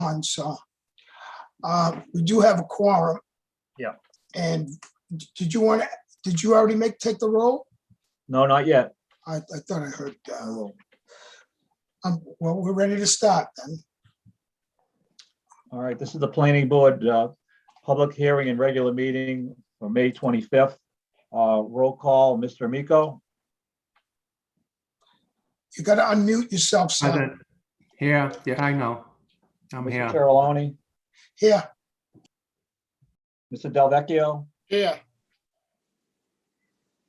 on, so we do have a quorum. Yeah. And did you already take the roll? No, not yet. I thought I heard. Well, we're ready to start then. All right, this is the planning board public hearing and regular meeting for May 25th. Roll call, Mr. Miko. You got to unmute yourself, Sal. Present. Here, yeah, I know. I'm Mr. here. Cheryl Delaney, Here. Mr. Delvecchio, Here.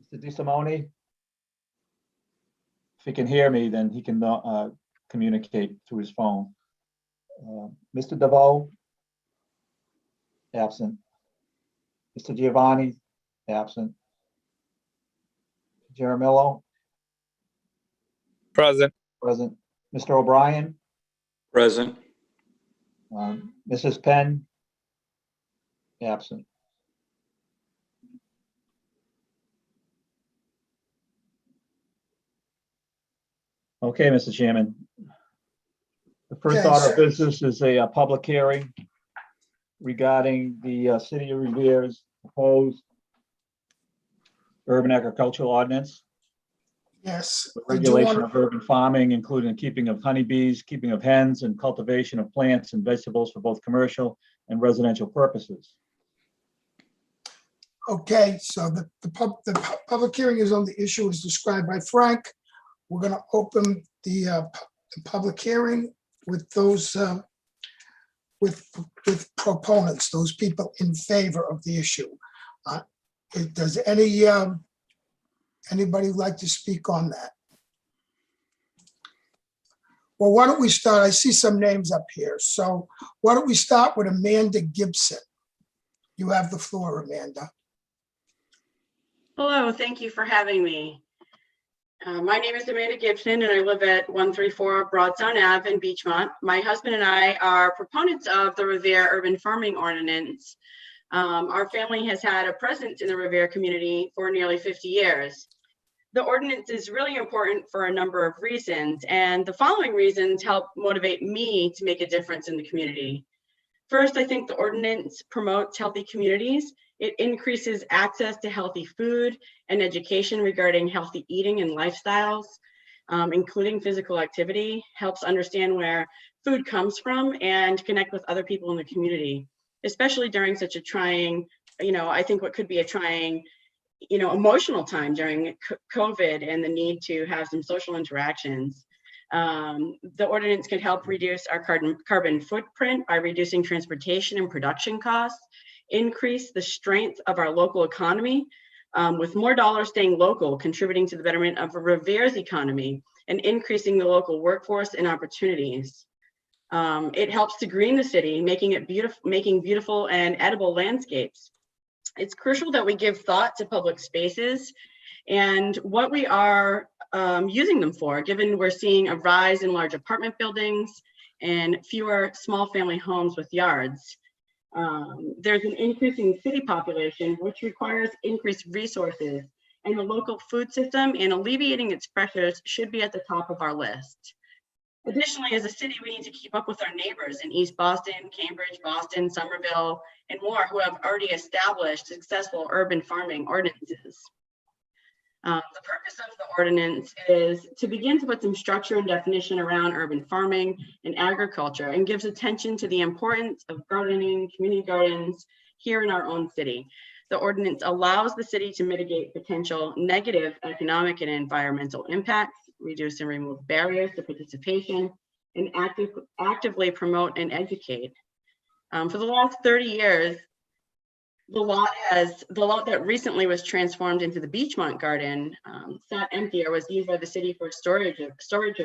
Mr. DeSimone. If he can hear me, then he can communicate through his phone. Mr. DeVoe, absent. Mr. Giovanni, absent. Jaramillo, Present. present. Mr. O'Brien, Present. Mrs. Penn, absent. Okay, Mr. Chairman. The first Yes. order of business is a public hearing regarding the City of Revere's proposed urban agricultural ordinance, Yes. the I do regulation want of urban farming, including keeping of honeybees, keeping of hens, and cultivation of plants and vegetables for both commercial and residential purposes. Okay, so the public hearing is on the issue as described by Frank. We're going to open the public hearing with those with proponents, those people in favor of the issue. Does anybody like to speak on that? Well, why don't we start? I see some names up here. So why don't we start with Amanda Gibson? You have the floor, Amanda. Hello, thank you for having me. My name is Amanda Gibson and I live at 134 Broadstone Ave in Beachmont. My husband and I are proponents of the Revere Urban Farming Ordinance. Our family has had a presence in the Revere community for nearly 50 years. The ordinance is really important for a number of reasons, and the following reasons help motivate me to make a difference in the community. First, I think the ordinance promotes healthy communities. It increases access to healthy food and education regarding healthy eating and lifestyles, including physical activity, helps understand where food comes from and connect with other people in the community, especially during such a trying, I think what could be a trying, emotional time during COVID and the need to have some social interactions. The ordinance could help reduce our carbon footprint by reducing transportation and production costs, increase the strength of our local economy, with more dollars staying local, contributing to the betterment of Revere's economy and increasing the local workforce and opportunities. It helps to green the city, making beautiful and edible landscapes. It's crucial that we give thought to public spaces and what we are using them for, given we're seeing a rise in large apartment buildings and fewer small family homes with yards. There's an increasing city population, which requires increased resources, and the local food system and alleviating its pressures should be at the top of our list. Additionally, as a city, we need to keep up with our neighbors in East Boston, Cambridge, Boston, Somerville, and more who have already established successful urban farming ordinances. The purpose of the ordinance is to begin to put some structure and definition around urban farming and agriculture, and gives attention to the importance of gardening, community gardens here in our own city. The ordinance allows the city to mitigate potential negative economic and environmental impacts, reduce and remove barriers to participation, and actively promote and educate. For the last 30 years, the lot that recently was transformed into the Beachmont Garden sat empty or was used by the city for storage of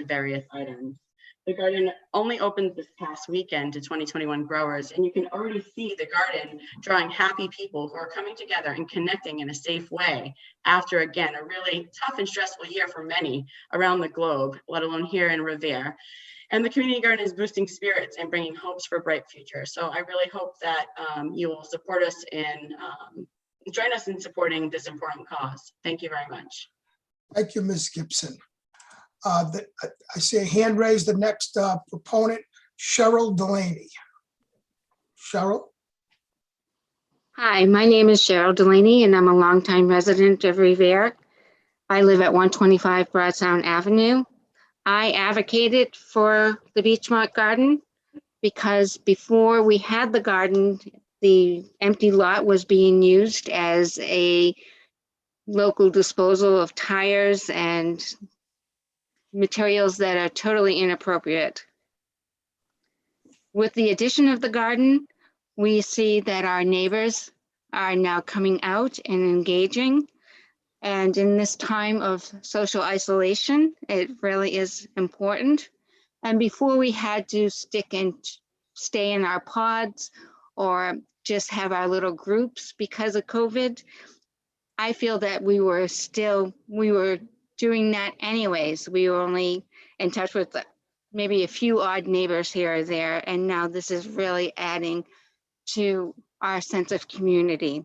various items. The garden only opened this past weekend to 2021 growers, and you can already see the garden drawing happy people who are coming together and connecting in a safe way after, again, a really tough and stressful year for many around the globe, let alone here in Revere. And the community garden is boosting spirits and bringing hopes for a bright future. So I really hope that you will support us and join us in supporting this important cause. Thank you very much. Thank you, Ms. Gibson. I see a hand raised, the next proponent, Cheryl Delaney. Cheryl? Hi, my name is Cheryl Delaney, and I'm a longtime resident of Revere. I live at 125 Broadsound Avenue. I advocated for the Beachmont Garden because before we had the garden, the empty lot was being used as a local disposal of tires and materials that are totally inappropriate. With the addition of the garden, we see that our neighbors are now coming out and engaging. And in this time of social isolation, it really is important. And before we had to stay in our pods or just have our little groups because of COVID, I feel that we were doing that anyways. We were only in touch with maybe a few odd neighbors here or there. And now this is really adding to our sense of community.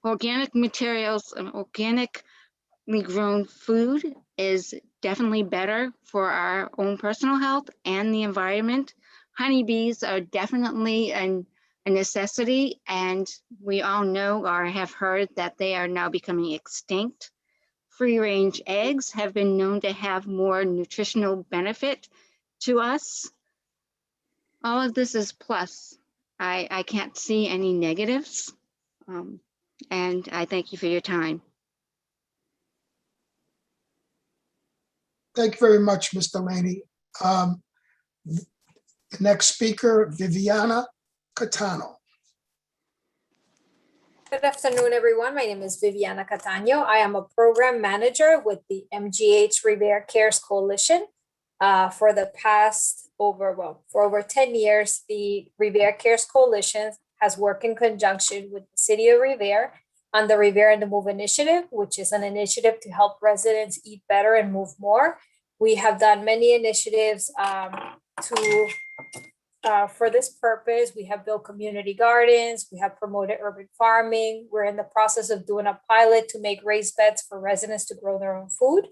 Organic materials and organically grown food is definitely better for our own personal health and the environment. Honeybees are definitely a necessity, and we all know or have heard that they are now becoming extinct. Free-range eggs have been known to have more nutritional benefit to us. All of this is plus. I can't see any negatives. And I thank you for your time. Thank you very much, Ms. Delaney. The next speaker, Viviana Catano. Good afternoon, everyone. My name is Viviana Catano. I am a program manager with the MGH Revere Cares Coalition. For over 10 years, the Revere Cares Coalition has worked in conjunction with the City of Revere on the Revere and the Move initiative, which is an initiative to help residents eat better and move more. We have done many initiatives for this purpose. We have built community gardens. We have promoted urban farming. We're in the process of doing a pilot to make raised beds for residents to grow their own food.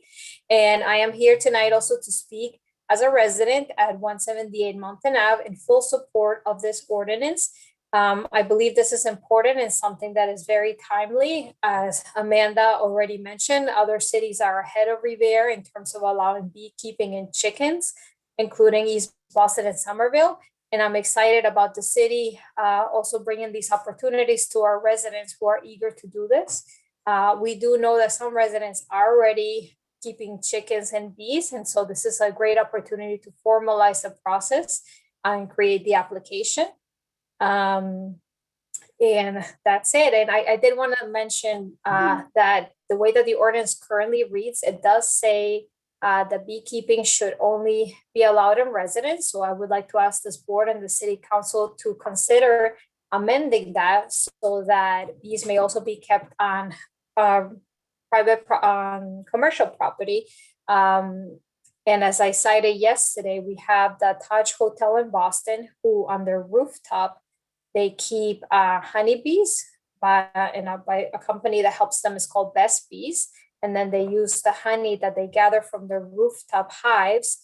And I am here tonight also to speak as a resident at 178 Mountain Ave in full support of this ordinance. I believe this is important and something that is very timely. As Amanda already mentioned, other cities are ahead of Revere in terms of allowing beekeeping and chickens, including East Boston and Somerville. And I'm excited about the city also bringing these opportunities to our residents who are eager to do this. We do know that some residents are already keeping chickens and bees. And so this is a great opportunity to formalize the process and create the application. And that's it. And I did want to mention that the way that the ordinance currently reads, it does say that beekeeping should only be allowed in residents. So I would like to ask this board and the city council to consider amending that so that bees may also be kept on commercial property. And as I cited yesterday, we have the Taj Hotel in Boston, who on their rooftop, they keep honeybees by a company that helps them. It's called Best Bees. And then they use the honey that they gather from their rooftop hives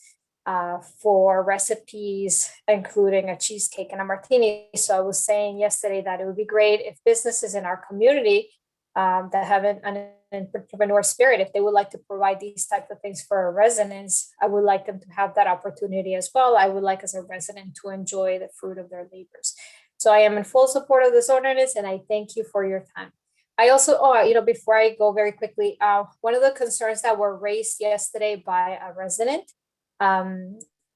for recipes, including a cheesecake and a martini. So I was saying yesterday that it would be great if businesses in our community that have an entrepreneur spirit, if they would like to provide these types of things for our residents, I would like them to have that opportunity as well. I would like as a resident to enjoy the fruit of their labors. So I am in full support of this ordinance, and I thank you for your time. I also, before I go very quickly, one of the concerns that were raised yesterday by a resident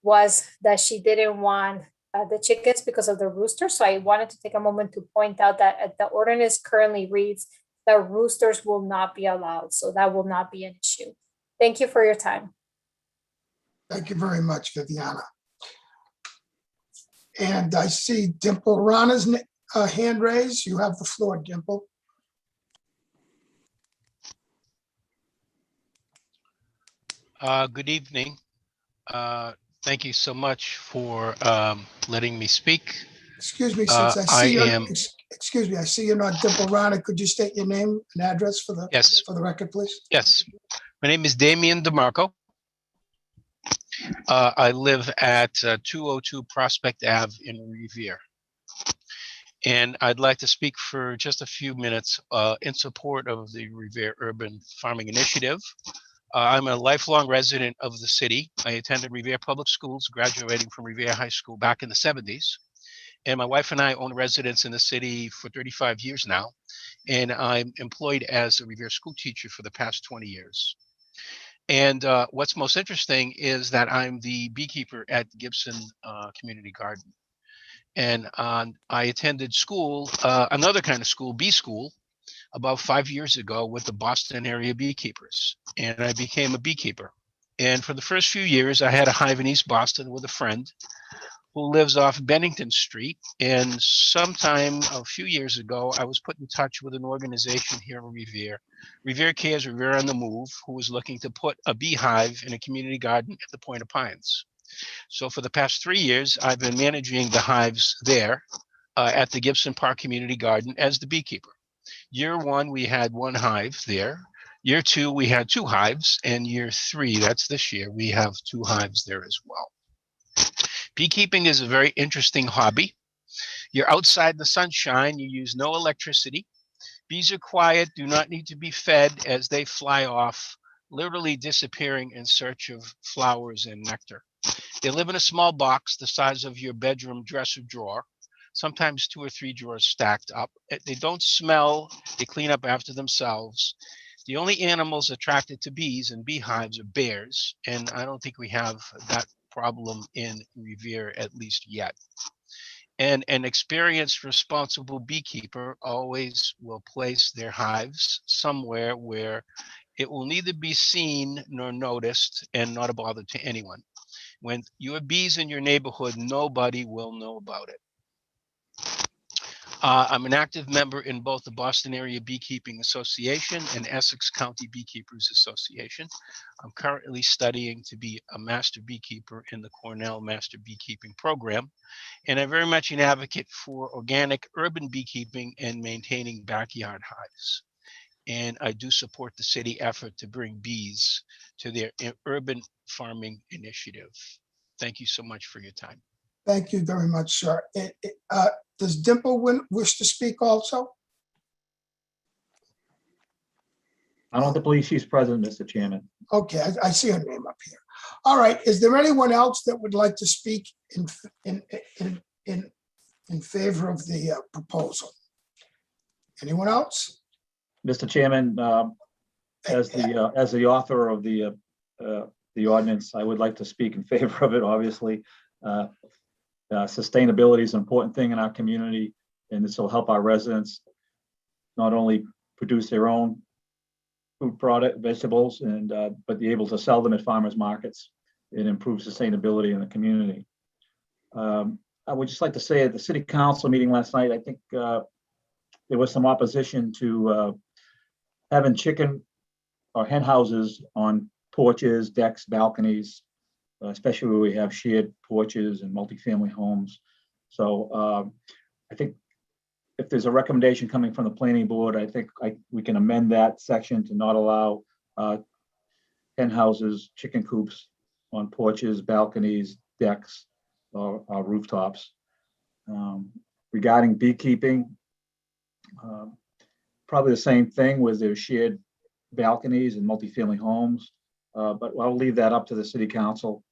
was that she didn't want the chickens because of the rooster. So I wanted to take a moment to point out that the ordinance currently reads that roosters will not be allowed. So that will not be an issue. Thank you for your time. Thank you very much, Viviana. And I see Dimple Rana's hand raised. You have the floor, Dimple. Good evening. Thank you so much for letting me speak. Excuse me, since I see I you. am- Excuse me, I see you're not Dimple Rana. Could you state your name and address for the Yes. record, please? Yes, my name is Damian Demarco. I live at 202 Prospect Ave in Revere. And I'd like to speak for just a few minutes in support of the Revere Urban Farming Initiative. I'm a lifelong resident of the city. I attended Revere Public Schools, graduating from Revere High School back in the 70s. And my wife and I own residence in the city for 35 years now. And I'm employed as a Revere school teacher for the past 20 years. And what's most interesting is that I'm the beekeeper at Gibson Community Garden. And I attended school, another kind of school, bee school, about 5 years ago with the Boston area beekeepers. And I became a beekeeper. And for the first few years, I had a hive in East Boston with a friend who lives off Bennington Street. And sometime a few years ago, I was put in touch with an organization here in Revere, Revere Cares, Revere on the Move, who was looking to put a beehive in a community garden at the Point of Pines. So for the past 3 years, I've been managing the hives there at the Gibson Park Community Garden as the beekeeper. Year 1, we had 1 hive there. Year 2, we had 2 hives. And year 3, that's this year, we have 2 hives there as well. Beekeeping is a very interesting hobby. You're outside in the sunshine, you use no electricity. Bees are quiet, do not need to be fed as they fly off, literally disappearing in search of flowers and nectar. They live in a small box the size of your bedroom dresser drawer, sometimes 2 or 3 drawers stacked up. They don't smell, they clean up after themselves. The only animals attracted to bees and beehives are bears, and I don't think we have that problem in Revere, at least yet. And an experienced, responsible beekeeper always will place their hives somewhere where it will neither be seen nor noticed and not a bother to anyone. When you have bees in your neighborhood, nobody will know about it. I'm an active member in both the Boston Area Beekeeping Association and Essex County Beekeepers Association. I'm currently studying to be a master beekeeper in the Cornell Master Beekeeping Program. And I'm very much an advocate for organic urban beekeeping and maintaining backyard hives. And I do support the city effort to bring bees to their urban farming initiative. Thank you so much for your time. Thank you very much, sir. Does Dimple wish to speak also? I don't believe she's present, Mr. Chairman. Okay, I see her name up here. All right, is there anyone else that would like to speak in favor of the proposal? Anyone else? Mr. Chairman, as the author of the ordinance, I would like to speak in favor of it, obviously. Sustainability is an important thing in our community, and this will help our residents not only produce their own food product, vegetables, and but be able to sell them at farmers markets and improve sustainability in the community. I would just like to say at the city council meeting last night, I think there was some opposition to having chicken or hen houses on porches, decks, balconies, especially where we have shared porches and multifamily homes. So I think if there's a recommendation coming from the planning board, I think we can amend that section to not allow hen houses, chicken coops on porches, balconies, decks, or rooftops. Regarding beekeeping, probably the same thing with their shared balconies and multifamily homes, but I'll leave that up to the city council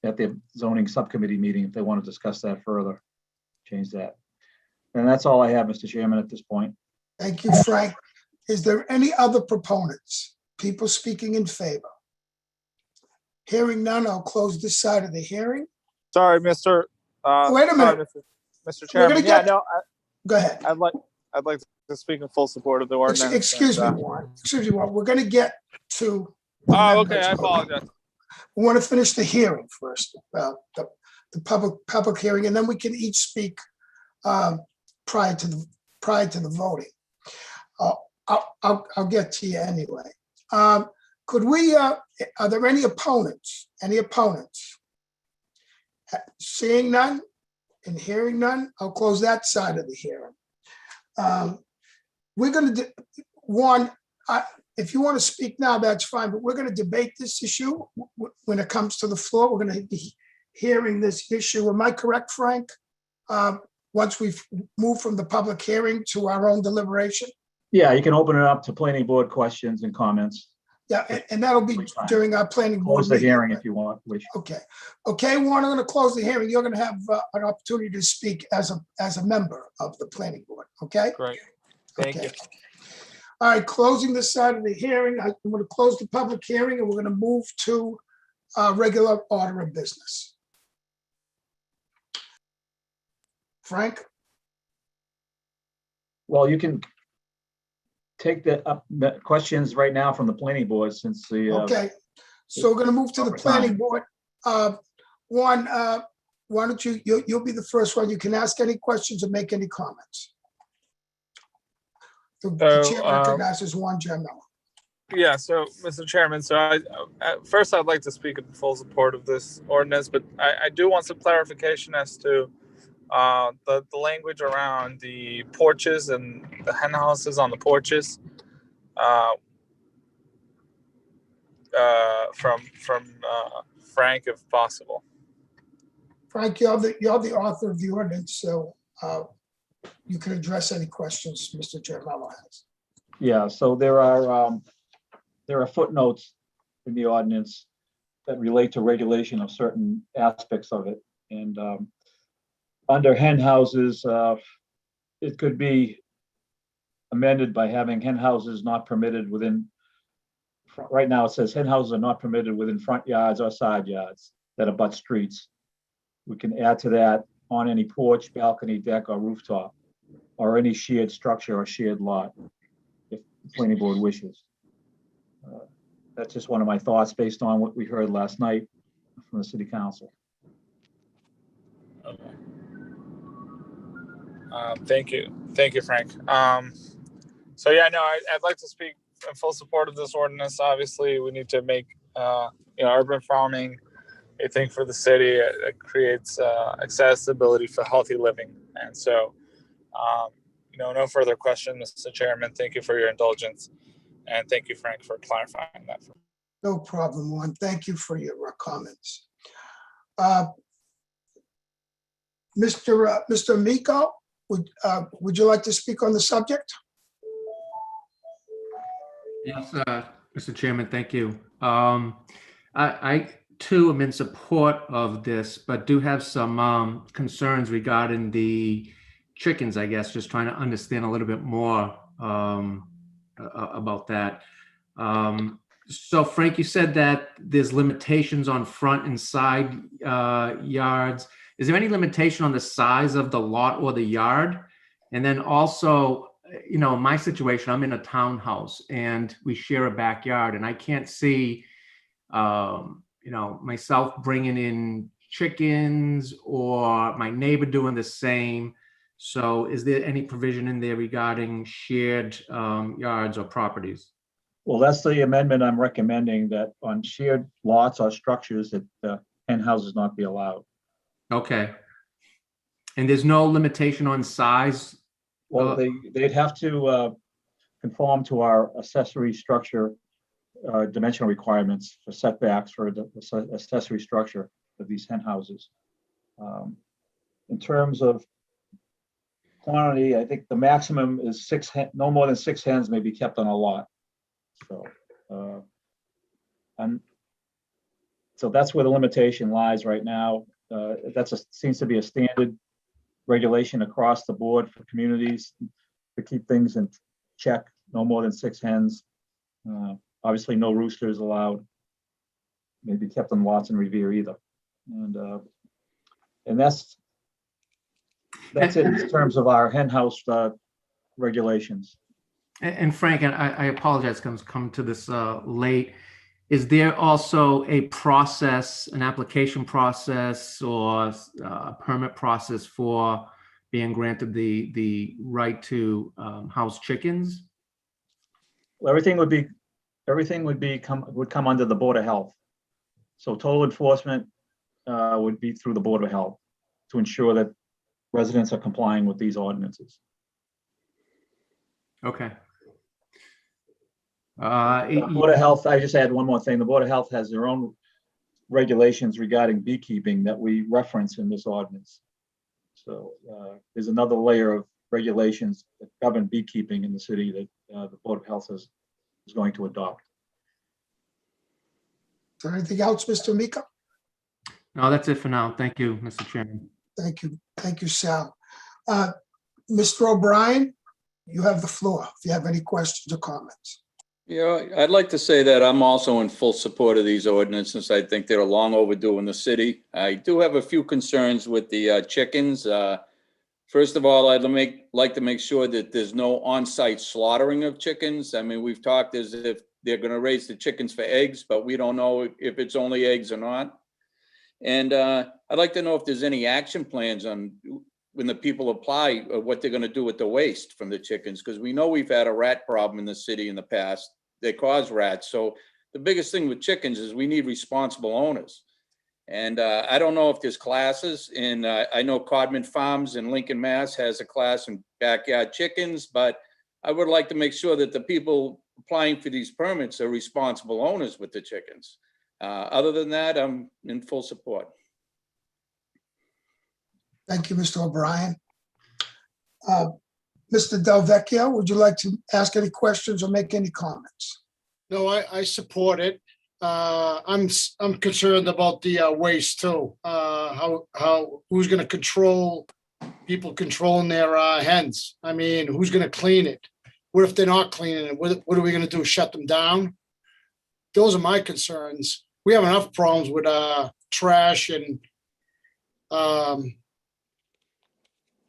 at the zoning subcommittee meeting if they want to discuss that further, change that. And that's all I have, Mr. Chairman, at this point. Thank you, Frank. Is there any other proponents? People speaking in favor? Hearing none, I'll close this side of the hearing. Sorry, Mr. Wait a minute. Mr. Chairman. Go ahead. I'd like to speak in full support of the ordinance. Excuse me, Warren. Excuse me, Warren. We're going to get to. Oh, okay. I apologize. We want to finish the hearing first, the public hearing, and then we can each speak prior to the voting. I'll get to you anyway. Could we? Are there any opponents? Any opponents? Seeing none and hearing none, I'll close that side of the hearing. We're going to do one. if you want to speak now, that's fine, but we're going to debate this issue when it comes to the floor. We're going to be hearing this issue. Am I correct, Frank? Once we've moved from the public hearing to our own deliberation? Yeah, you can open it up to planning board questions and comments. Yeah, and that'll be during our planning board Close the meeting. hearing if you want, wish. Okay. Okay, Warren, I'm going to close the hearing. You're going to have an opportunity to speak as a member of the planning board, okay? Great. Thank Okay. you. All right, closing this side of the hearing. I'm going to close the public hearing and we're going to move to regular order of business. Frank? Well, you can take the questions right now from the planning board since the. Okay, so we're going to move to the planning board. One, why don't you'll be the first one. You can ask any questions or make any comments. The chair recognizes Juan Gianello. Yeah, so Mr. Chairman, so at first I'd like to speak in full support of this ordinance, but I do want some clarification as to the language around the porches and the hen houses on the porches. From Frank, if possible. Frank, you're the author of the ordinance, so you can address any questions Mr. Gianello has. Yeah, so there are footnotes in the ordinance that relate to regulation of certain aspects of it. And under hen houses, it could be amended by having hen houses not permitted within, right now it says hen houses are not permitted within front yards or side yards that abut streets. We can add to that on any porch, balcony, deck, or rooftop, or any shared structure or shared lot, if the planning board wishes. That's just one of my thoughts based on what we heard last night from the city council. Okay. Thank you, Frank. So yeah, no, I'd like to speak in full support of this ordinance. Obviously, we need to make urban farming a thing for the city. It creates accessibility for healthy living, and so no further questions, Mr. Chairman. Thank you for your indulgence, and thank you, Frank, for clarifying that. No problem, Juan. Thank you for your comments. Mr. Miko, would you like to speak on the subject? Yes, Mr. Chairman, thank you. I too am in support of this, but do have some concerns regarding the chickens, I guess, just trying to understand a little bit more about that. So Frank, you said that there's limitations on front and side yards. Is there any limitation on the size of the lot or the yard? And then also, in my situation, I'm in a townhouse and we share a backyard, and I can't see, myself bringing in chickens or my neighbor doing the same. So is there any provision in there regarding shared yards or properties? Well, that's the amendment I'm recommending, that on shared lots or structures that hen houses not be allowed. Okay. And there's no limitation on size? Well, they'd have to conform to our accessory structure dimensional requirements for setbacks for the accessory structure of these hen houses. In terms of quantity, I think the maximum is no more than 6 hens may be kept on a lot. So, and so that's where the limitation lies right now. Seems to be a standard regulation across the board for communities to keep things in check. No more than 6 hens. Obviously, no roosters allowed. Maybe kept on lots in Revere either. And that's it in terms of our hen house regulations. And Frank, and I apologize because come to this late. Is there also a process, an application process or a permit process for being granted the right to house chickens? Well, everything would come under the Board of Health. So total enforcement would be through the Board of Health to ensure that residents are complying with these ordinances. Okay. The Board of Health, I just add one more thing. The Board of Health has their own regulations regarding beekeeping that we reference in this ordinance. So there's another layer of regulations that govern beekeeping in the city that the Board of Health is going to adopt. Is there anything else, Mr. Miko? No, that's it for now. Thank you, Mr. Chairman. Thank you. Thank you, Sal. Mr. O'Brien, you have the floor if you have any questions or comments. Yeah, I'd like to say that I'm also in full support of these ordinances. I think they're long overdue in the city. I do have a few concerns with the chickens. First of all, I'd like to make sure that there's no on-site slaughtering of chickens. I mean, we've talked as if they're going to raise the chickens for eggs, but we don't know if it's only eggs or not. And I'd like to know if there's any action plans on when the people apply, what they're going to do with the waste from the chickens, because we know we've had a rat problem in the city in the past. They cause rats. So the biggest thing with chickens is we need responsible owners. And I don't know if there's classes in, I know Codman Farms in Lincoln, Mass has a class in backyard chickens, but I would like to make sure that the people applying for these permits are responsible owners with the chickens. Other than that, I'm in full support. Thank you, Mr. O'Brien. Mr. Del Vecchio, would you like to ask any questions or make any comments? No, I support it. I'm concerned about the waste too. Who's going to control people controlling their hens? I mean, who's going to clean it? What if they're not cleaning it? What are we going to do? Shut them down? Those are my concerns. We have enough problems with trash and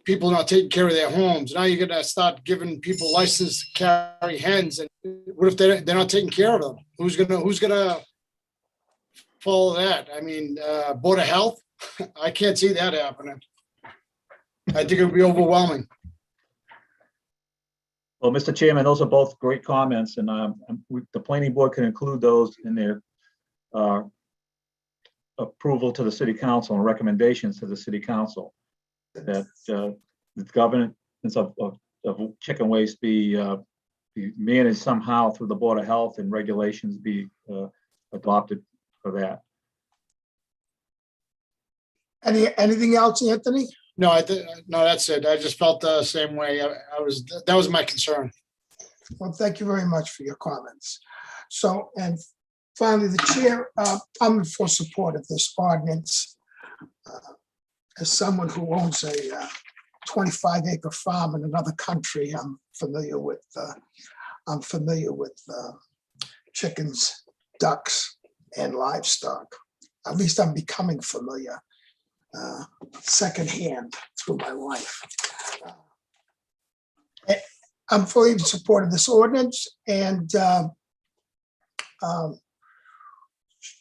people not taking care of their homes. Now you're going to start giving people license to carry hens, and what if they're not taking care of them? Who's gonna follow that? I mean, Board of Health. I can't see that happening. I think it would be overwhelming. Well, Mr. Chairman, those are both great comments, and the planning board can include those in their approval to the city council and recommendations to the city council that the governance of chicken waste be managed somehow through the Board of Health and regulations be adopted for that. Anything else, Anthony? No, no, that's it. I just felt the same way. That was my concern. Well, thank you very much for your comments. So, and finally, the chair, I'm in full support of this ordinance. As someone who owns a 25-acre farm in another country, I'm familiar with chickens, ducks, and livestock. At least I'm becoming familiar secondhand through my wife. I'm fully in support of this ordinance, and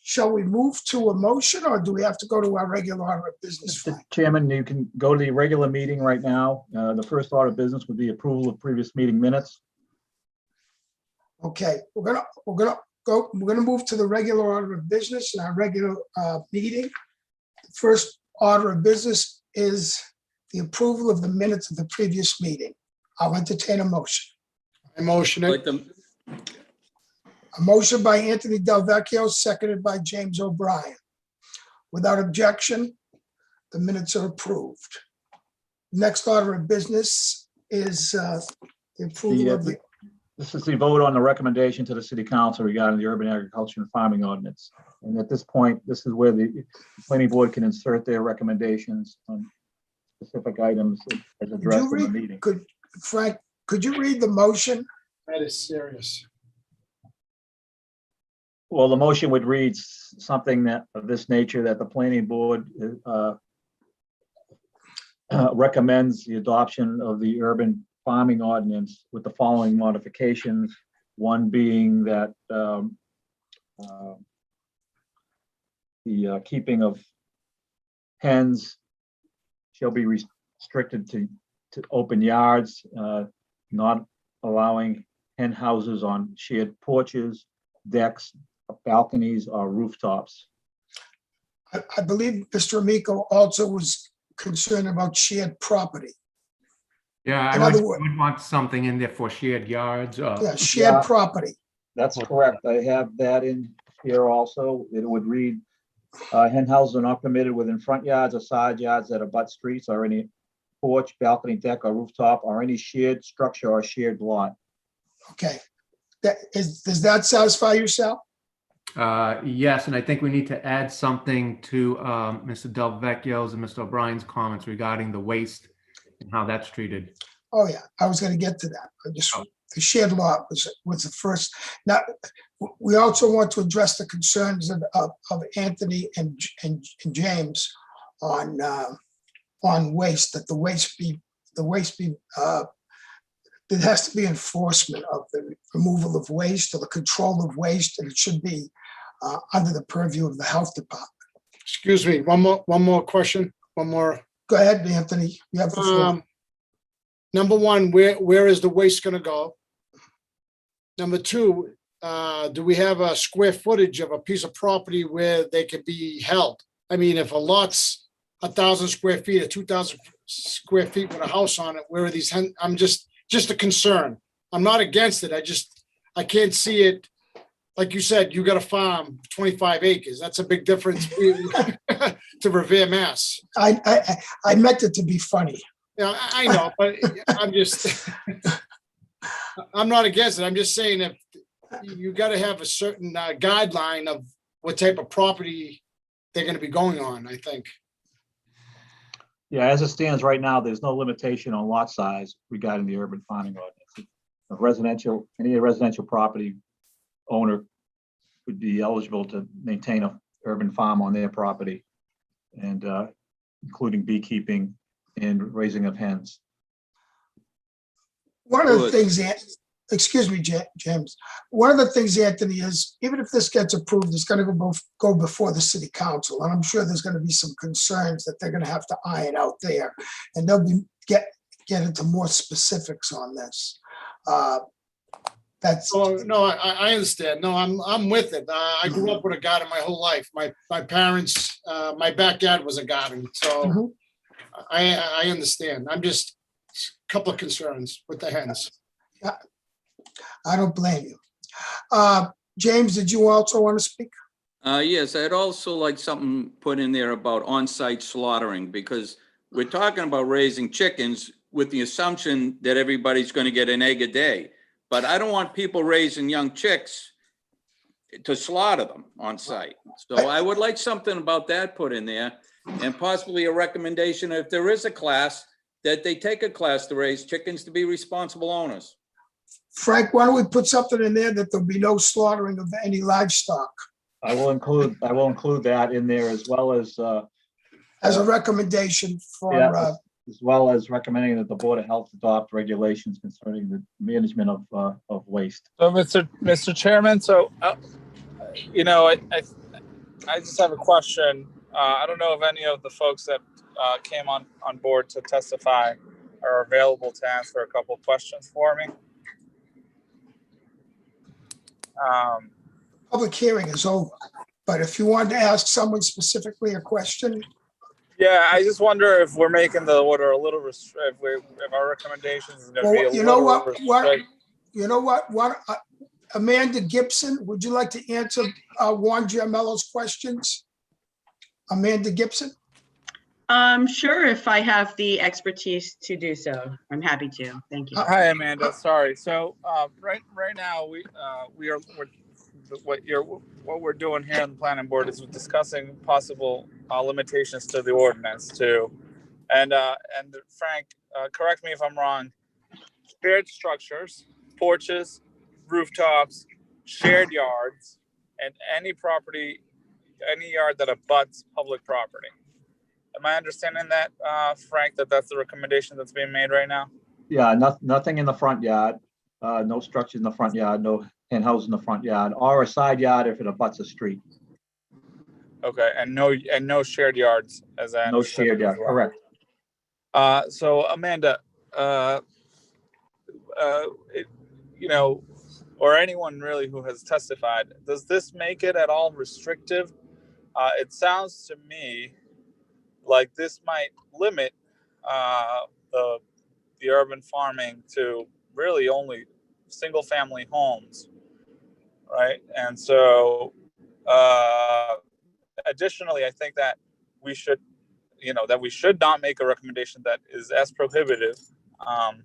shall we move to a motion, or do we have to go to our regular order of business? Mr. Chairman, you can go to the regular meeting right now. The first order of business would be approval of previous meeting minutes. Okay, we're gonna move to the regular order of business in our regular meeting. The first order of business is the approval of the minutes of the previous meeting. I'll entertain a motion. I motion I'd it. like to, A motion by Anthony Del Vecchio, seconded by James O'Brien. Without objection, the minutes are approved. Next order of business is the approval of the. This is the vote on the recommendation to the city council regarding the urban agriculture and farming ordinance. And at this point, this is where the planning board can insert their recommendations on specific items as addressed in the meeting. Frank, could you read the motion? That is serious. Well, the motion would read something that of this nature, that the planning board recommends the adoption of the urban farming ordinance with the following modifications. One being that the keeping of hens shall be restricted to open yards, not allowing hen houses on shared porches, decks, balconies, or rooftops. I believe Mr. Miko also was concerned about shared property. Yeah, I In would other words- want something in there for shared yards. Yeah, shared property. That's correct. I have that in here also. It would read, hen houses are not permitted within front yards or side yards that abut streets or any porch, balcony, deck, or rooftop, or any shared structure or shared lot. Okay. Does that satisfy you, Sal? Yes, and I think we need to add something to Mr. Del Vecchio's and Mr. O'Brien's comments regarding the waste and how that's treated. Oh, yeah, I was gonna get to that. The shared lot was the first. Now, we also want to address the concerns of Anthony and James on waste, that the waste be, there has to be enforcement of the removal of waste or the control of waste, and it should be under the purview of the health department. Excuse me, one more question, one more. Go ahead, Anthony, you have the floor. Number one, where is the waste gonna go? Number two, do we have a square footage of a piece of property where they could be held? I mean, if a lot's 1,000 square feet or 2,000 square feet with a house on it, where are these? I'm just a concern. I'm not against it. I can't see it. Like you said, you got a farm, 25 acres. That's a big difference to Revere, Mass. I meant it to be funny. Yeah, I know, but I'm not against it. I'm just saying that you got to have a certain guideline of what type of property they're going to be going on, I think. Yeah, as it stands right now, there's no limitation on lot size regarding the urban farming ordinance. Any residential property owner would be eligible to maintain an urban farm on their property, and including beekeeping and raising of hens. One of the things, excuse me, James, one of the things, Anthony, is even if this gets approved, it's going to go before the city council. And I'm sure there's going to be some concerns that they're going to have to iron out there. And they'll get into more specifics on this. That's. Oh, no, I understand. No, I'm with it. I grew up with a garden my whole life. My parents, my backyard was a garden. So I understand. I'm just a couple of concerns with the hens. Yeah, I don't blame you. James, did you also want to speak? Yes, I'd also like something put in there about on-site slaughtering, because we're talking about raising chickens with the assumption that everybody's going to get an egg a day. But I don't want people raising young chicks to slaughter them on site. So I would like something about that put in there, and possibly a recommendation, if there is a class, that they take a class to raise chickens to be responsible owners. Frank, why don't we put something in there that there'll be no slaughtering of any livestock? I will include that in there, as well as a recommendation for. Yeah, as well as recommending that the Board of Health adopt regulations concerning the management of waste. So, Mr. Chairman, so I just have a question. I don't know if any of the folks that came on board to testify are available to answer a couple of questions for me. Public hearing is over, but if you wanted to ask someone specifically a question. Yeah, I just wonder if we're making the order a little restrictive, if our recommendations is going to be a You know little what? You know what? Amanda Gibson, would you like to answer Juan Giamello's questions? Amanda Gibson? Sure, if I have the expertise to do so, I'm happy to. Thank you. Hi, Amanda. Sorry. So right now what we're doing here on the planning board is we're discussing possible limitations to the ordinance too. And Frank, correct me if I'm wrong. Shared structures, porches, rooftops, shared yards, and any yard that abuts public property. Am I understanding that, Frank, that's the recommendation that's being made right now? Yeah, nothing in the front yard, no structures in the front yard, no hen house in the front yard, or a side yard if it abuts a street. Okay, and no shared yards, as I understand. No shared yard, correct. So Amanda, or anyone really who has testified, does this make it at all restrictive? It sounds to me like this might limit the urban farming to really only single family homes. right? And so, additionally, I think that we should, that we should not make a recommendation that is as prohibitive. And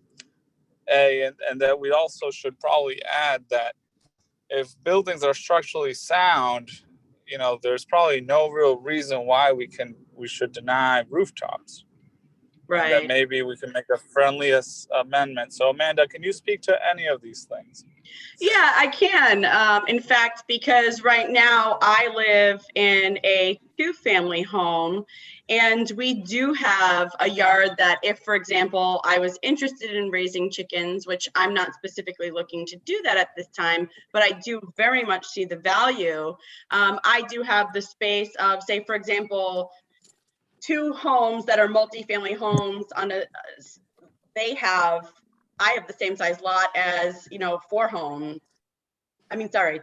that we also should probably add that if buildings are structurally sound, there's probably no real reason why we should deny rooftops. And that Right. maybe we can make a friendly amendment. So Amanda, can you speak to any of these things? Yeah, I can. In fact, because right now I live in a two-family home, and we do have a yard that if, for example, I was interested in raising chickens, which I'm not specifically looking to do that at this time, but I do very much see the value. I do have the space of, say, for example, two homes that are multifamily homes I have the same size lot as, four homes.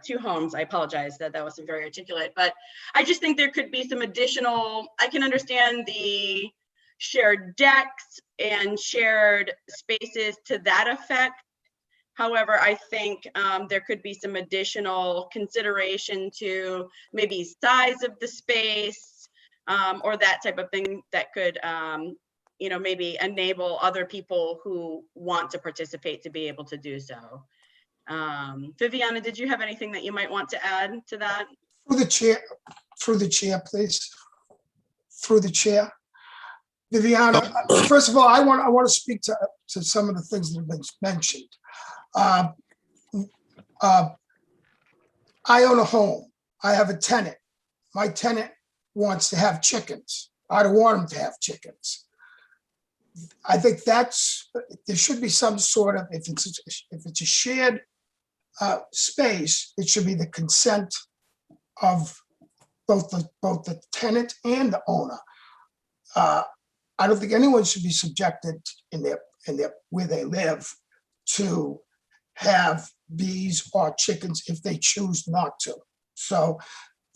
Two homes. I apologize that wasn't very articulate, but I just think there could be some additional, I can understand the shared decks and shared spaces to that effect. However, I think there could be some additional consideration to maybe size of the space or that type of thing that could, maybe enable other people who want to participate to be able to do so. Viviana, did you have anything that you might want to add to that? Through the chair, please. Through the chair. Viviana, first of all, I want to speak to some of the things that have been mentioned. I own a home. I have a tenant. My tenant wants to have chickens. I don't want him to have chickens. I think there should be some sort of, if it's a shared space, it should be the consent of both the tenant and the owner. I don't think anyone should be subjected in their where they live to have bees or chickens if they choose not to. So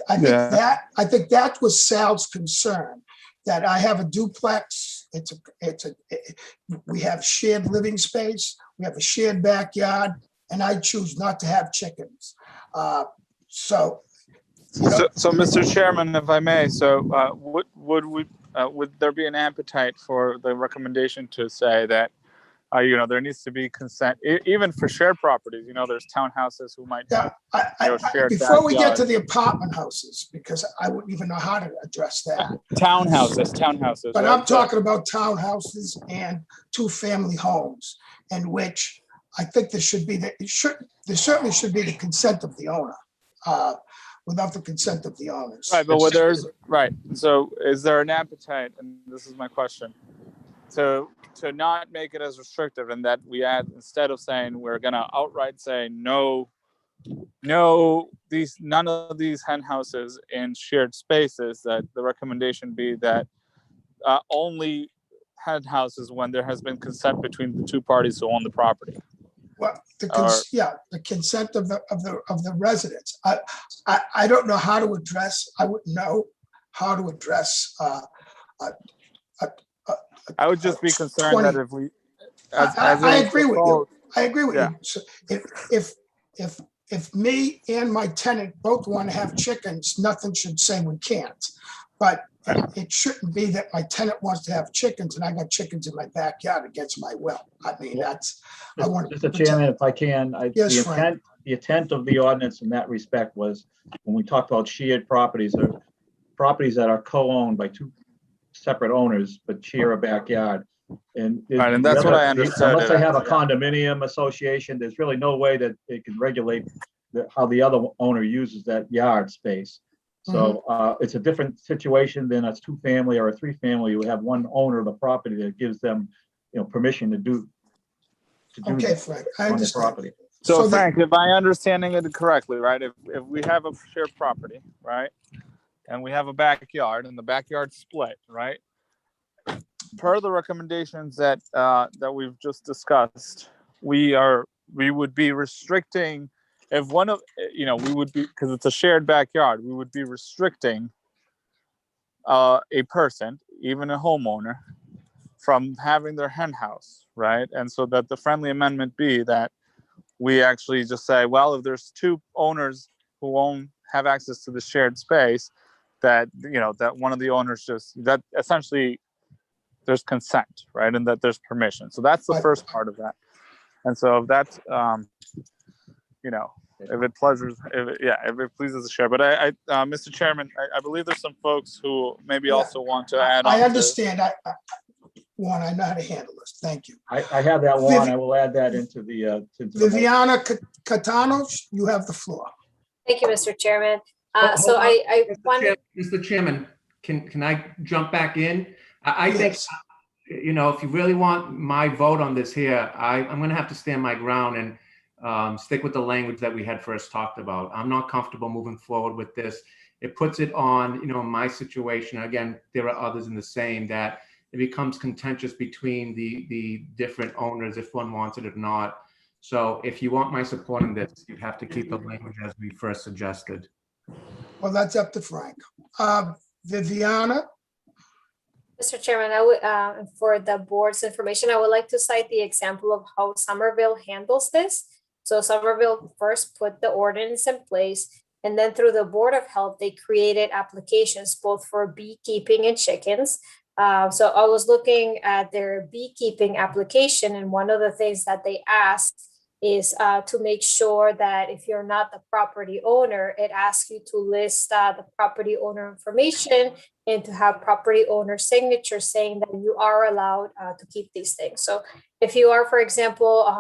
I think that was Sal's concern, that I have a duplex. We have shared living space. We have a shared backyard, and I choose not to have chickens. So, Mr. Chairman, if I may, would there be an appetite for the recommendation to say that there needs to be consent, even for shared properties? There's townhouses who might have shared before we get backyards. to the apartment houses, because I wouldn't even know how to address that. Townhouses. But I'm talking about townhouses and two-family homes, in which I think there certainly should be the consent of the owner. Without the consent of the owners. Right, but so is there an appetite, and this is my question, to not make it as restrictive, and that we add, instead of saying we're gonna outright say no, none of these hen houses in shared spaces, that the recommendation be that only hen houses when there has been consent between the two parties who own the property. Well, the consent of the residents. I don't know how to address. I wouldn't know how to address. I would just be concerned 20, that if we, I agree with you. I agree with you. So if me and my tenant both want to have chickens, nothing should say we can't. But it shouldn't be that my tenant wants to have chickens and I got chickens in my backyard against my will. I mean, I want to. Mr. Chairman, if I can, yes, the intent of the ordinance in that respect was, when we talked about shared properties, or properties that are co-owned by two separate owners but share a backyard. And that's what I understood. Unless they have a condominium association, there's really no way that it can regulate how the other owner uses that yard space. So it's a different situation than a two-family or a three-family. You have one owner of the property that gives them, permission to do. Okay, Frank, I understand. The property. So Frank, if I'm understanding it correctly, right? If we have a shared property, right, and we have a backyard, and the backyard's split, right? Per the recommendations that we've just discussed, we would be restricting. If one of, we would be, because it's a shared backyard, we would be restricting a person, even a homeowner, from having their hen house, right? And so that the friendly amendment be that we actually just say, well, if there's two owners who have access to the shared space, that, you know, that one of the owners that essentially there's consent, right? And that there's permission. So that's the Right. first part of that. And so that's, you know, if it pleases the chair. But Mr. Chairman, I believe there's some folks who maybe also want to add on. I understand. Juan, I know how to handle this. Thank you. I have that one. I will add that into the. Viviana Catano, you have the floor. Thank you, Mr. Chairman. Hold So on. I wanted, Mr. Chairman, can I jump back in? I think, Yes. you know, if you really want my vote on this here, I'm going to have to stand my ground and stick with the language that we had first talked about. I'm not comfortable moving forward with this. It puts it on, you know, my situation. Again, there are others in the same, that it becomes contentious between the different owners if one wants it or not. So if you want my support in this, you have to keep the language as we first suggested. Well, that's up to Frank. Viviana, Mr. Chairman, I would, for the board's information, I would like to cite the example of how Somerville handles this. So Somerville first put the ordinance in place, and then through the Board of Health, they created applications both for beekeeping and chickens. So I was looking at their beekeeping application, and one of the things that they asked is to make sure that if you're not the property owner, it asks you to list the property owner information and to have property owner signature saying that you are allowed to keep these things. So if you are, for example,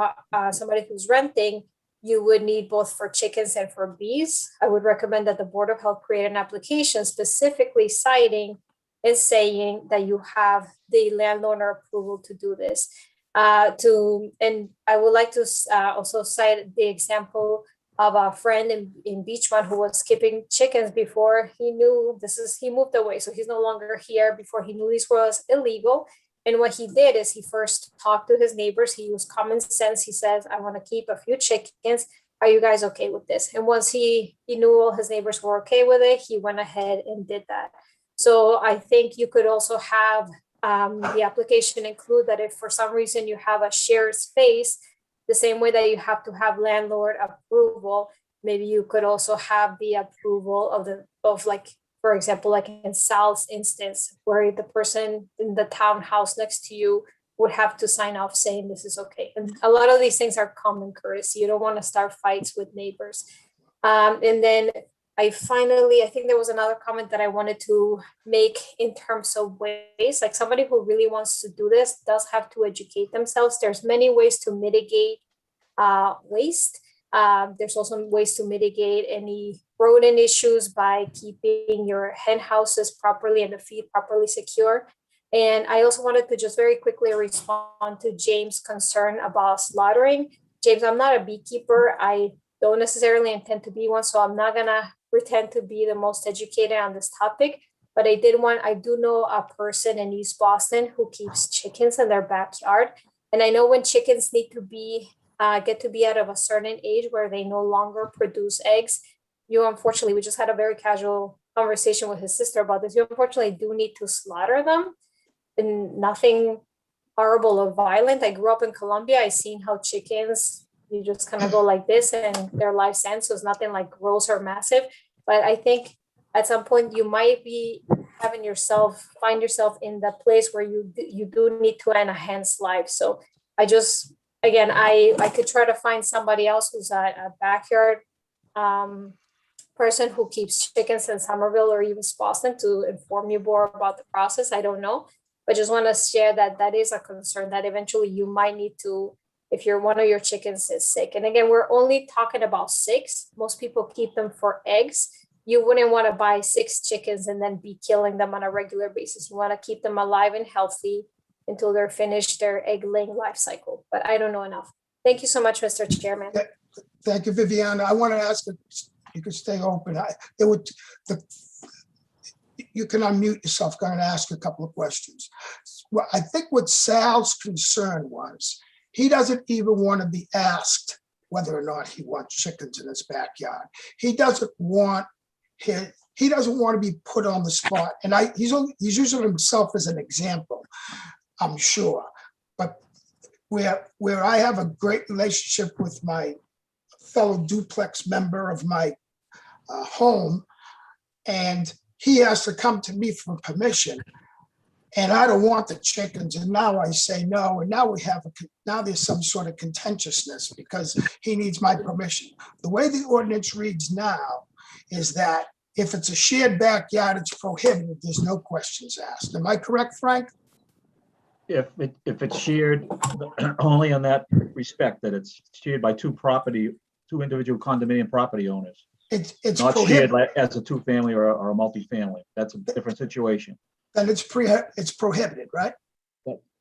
somebody who's renting, you would need both for chickens and for bees. I would recommend that the Board of Health create an application specifically citing and saying that you have the landowner approval to do this. And I would like to also cite the example of a friend in Beachmont who was keeping chickens before he knew he moved away. So he's no longer here before he knew this was illegal. And what he did is he first talked to his neighbors. He used common sense. He says, I want to keep a few chickens. Are you guys okay with this? And once he knew all his neighbors were okay with it, he went ahead and did that. So I think you could also have the application include that if for some reason you have a shared space, the same way that you have to have landlord approval, maybe you could also have the approval of like, for example, like in Sal's instance, where the person in the townhouse next to you would have to sign off saying this is okay. And a lot of these things are common courtesy. You don't want to start fights with neighbors. And then I think there was another comment that I wanted to make in terms of waste. Like somebody who really wants to do this does have to educate themselves. There's many ways to mitigate waste. There's also ways to mitigate any rodent issues by keeping your hen houses properly and the feed properly secure. And I also wanted to just very quickly respond to James' concern about slaughtering. James, I'm not a beekeeper. I don't necessarily intend to be one, so I'm not gonna pretend to be the most educated on this topic. But I do know a person in East Boston who keeps chickens in their backyard. And I know when chickens need to get to be out of a certain age where they no longer produce eggs, unfortunately, we just had a very casual conversation with his sister about this. You unfortunately do need to slaughter them, and nothing horrible or violent. I grew up in Colombia. I seen how chickens, you just kind of go like this and their lives end. So it's nothing like gross or massive. But I think at some point you might be find yourself in that place where you do need to end a hen's life. So I could try to find somebody else who's a backyard person who keeps chickens in Somerville or even Boston to inform you more about the process. I don't know, but just want to share that is a concern that eventually you might need to, if one of your chickens is sick. And again, we're only talking about 6. Most people keep them for eggs. You wouldn't want to buy 6 chickens and then be killing them on a regular basis. You want to keep them alive and healthy until they're finished their egg laying life cycle. But I don't know enough. Thank you so much, Mr. Chairman. thank you, Viviana. I want to ask, you could stay open. You can unmute yourself, going to ask a couple of questions. Well, I think what Sal's concern was, he doesn't even want to be asked whether or not he wants chickens in his backyard. He doesn't want to be put on the spot. And he's using himself as an example, I'm sure. But where I have a great relationship with my fellow duplex member of my home, and he has to come to me for permission. And I don't want the chickens, and now I say no, and now now there's some sort of contentiousness because he needs my permission. The way the ordinance reads now is that if it's a shared backyard, it's prohibited. There's no questions asked. Am I correct, Frank? If it's shared only in that respect, that it's shared by two individual condominium property owners, It's not shared prohibited. like as a two-family or a multifamily. That's a different situation. Then it's prohibited, right?